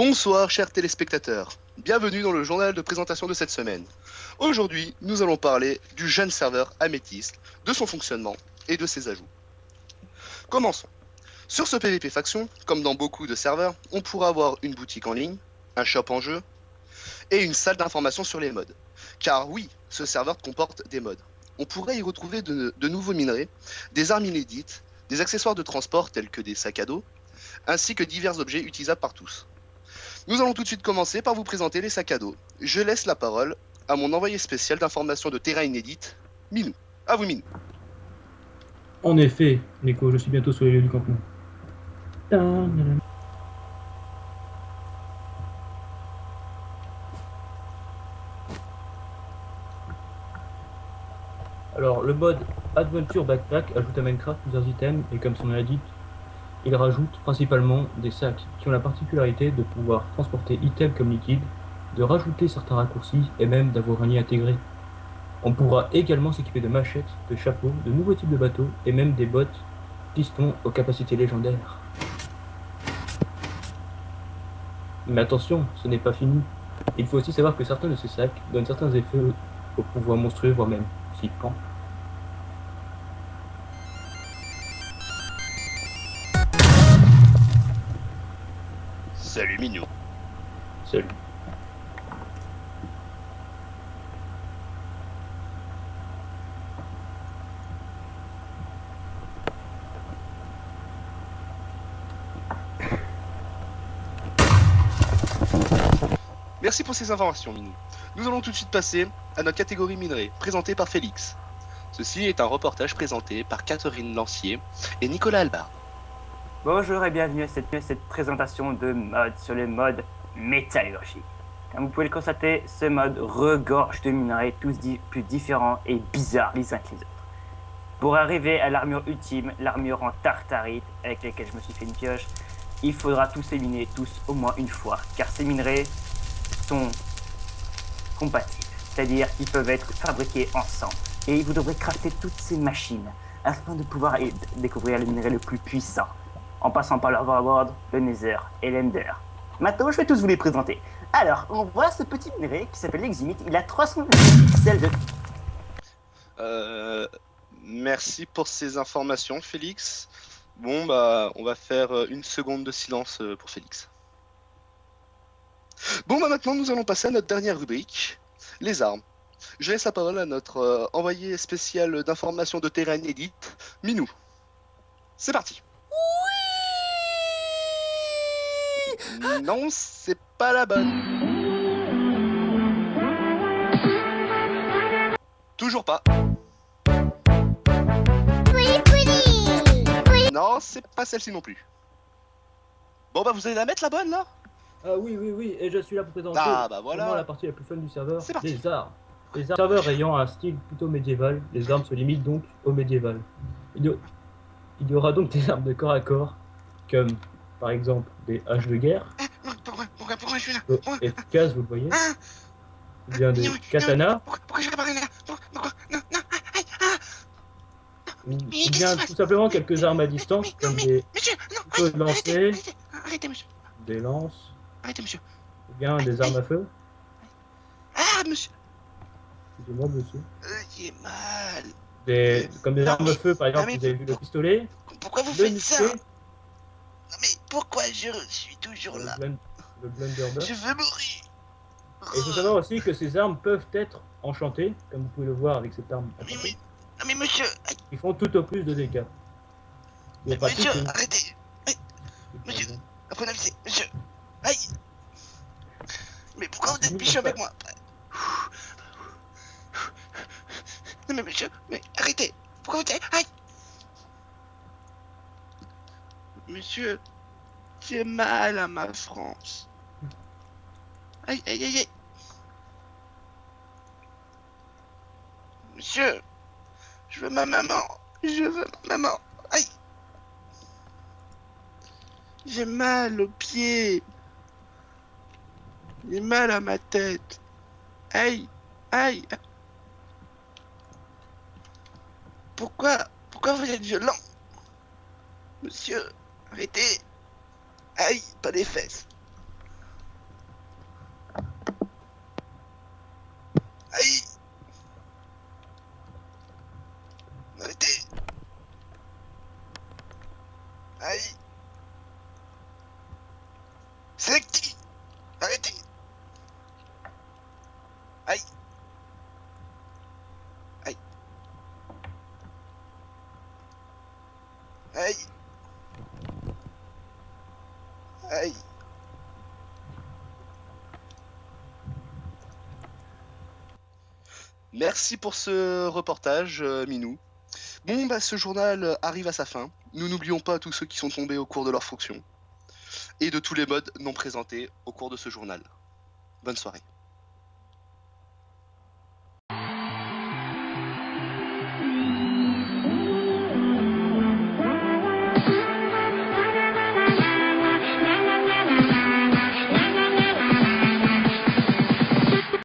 Bonsoir chers téléspectateurs, bienvenue dans le journal de présentation de cette semaine. Aujourd'hui, nous allons parler du jeune serveur Améthyste, de son fonctionnement et de ses ajouts. Commençons. Sur ce PvP Faction, comme dans beaucoup de serveurs, on pourra avoir une boutique en ligne, un shop en jeu et une salle d'information sur les mods. Car oui, ce serveur comporte des mods. On pourrait y retrouver de nouveaux minerais, des armes inédites, des accessoires de transport tels que des sacs à dos, ainsi que divers objets utilisables par tous. Nous allons tout de suite commencer par vous présenter les sacs à dos. Je laisse la parole à mon envoyé spécial d'information de terrain inédite, Minou. À vous, Minou. En effet, Neko, je suis bientôt sur les lieux du campement. Alors, le mode Adventure Backpack ajoute à Minecraft plusieurs items et comme son nom l'indique, il rajoute principalement des sacs qui ont la particularité de pouvoir transporter items comme liquide, de rajouter certains raccourcis et même d'avoir un lit intégré. On pourra également s'équiper de machettes, de chapeaux, de nouveaux types de bateaux et même des bottes pistons aux capacités légendaires. Mais attention, ce n'est pas fini. Il faut aussi savoir que certains de ces sacs donnent certains effets au pouvoir monstrueux, voire même psychant. Salut, Minou. Salut. Merci pour ces informations, Minou. Nous allons tout de suite passer à notre catégorie minerai, présentée par Félix. Ceci est un reportage présenté par Catherine Lancier et Nicolas Albard. Bonjour et bienvenue à cette présentation de mode sur le mode métallurgie. Comme vous pouvez le constater, ce mode regorge de minerais tous plus différents et bizarres les uns que les autres. Pour arriver à l'armure ultime, l'armure en tartarite avec laquelle je me suis fait une pioche, il faudra tous les miner tous au moins une fois, car ces minerais sont compatibles, c'est-à-dire qu'ils peuvent être fabriqués ensemble. Et vous devrez crafter toutes ces machines afin de pouvoir découvrir le minerai le plus puissant, en passant par l'Overworld, le Nether et l'Ender. Maintenant, je vais tous vous les présenter. Alors, on voit ce petit minerai qui s'appelle l'Eximite, il a 300 pixels de... Merci pour ces informations, Félix. Bon, bah, on va faire une seconde de silence pour Félix. Bon, bah maintenant, nous allons passer à notre dernière rubrique, les armes. Je laisse la parole à notre envoyé spécial d'information de terrain inédite, Minou. C'est parti. Oui. Non, c'est pas la bonne. Toujours pas. Non, c'est pas celle-ci non plus. Bon, bah vous allez la mettre la bonne là? Ah oui, et je suis là pour présenter bah voilà. vraiment la partie la plus fun du serveur, C'est parti. les armes. Les armes. Serveur ayant un style plutôt médiéval, les armes se limitent donc au médiéval. Il y aura donc des armes de corps à corps, comme par exemple des haches de guerre, Pourquoi je suis là? efficaces, vous le voyez. Il y a des katanas, Pourquoi je vais parler là? Pourquoi? Non, ou bien tout simplement quelques armes à distance, comme des monsieur, couteaux de lancer, arrêtez, monsieur. des lances, Arrêtez, monsieur. ou bien des armes à feu. Ah, monsieur. Excusez-moi, monsieur. J'ai mal. Comme des armes à feu, par exemple, mais vous avez vu le pistolet, Pourquoi vous le faites ça? musquet, Non, mais pourquoi je suis toujours là? le blunderbuss. Je veux mourir. Et il faut savoir aussi que ces armes peuvent être enchantées, comme vous pouvez le voir avec cette arme Mais, enchantée, non, mais monsieur, qui font tout au plus de dégâts. Il n'y a pas monsieur, tout une- arrêtez. Monsieur, apprenez monsieur. Aïe. Mais pourquoi vous êtes méchant avec moi? Non, mais monsieur, mais arrêtez. Pourquoi vous êtes... Aïe. Monsieur, j'ai mal à ma France. Aïe, aïe, aïe, aïe. Monsieur, je veux ma maman. Je veux ma maman. Aïe. J'ai mal aux pieds. J'ai mal à ma tête. Aïe, aïe. Pourquoi vous êtes violent? Monsieur, arrêtez. Aïe, pas des fesses. Aïe. Aïe. Aïe. Aïe. Merci pour ce reportage, Minou. Bon, bah, ce journal arrive à sa fin. Nous n'oublions pas tous ceux qui sont tombés au cours de leur fonction et de tous les modes non présentés au cours de ce journal. Bonne soirée.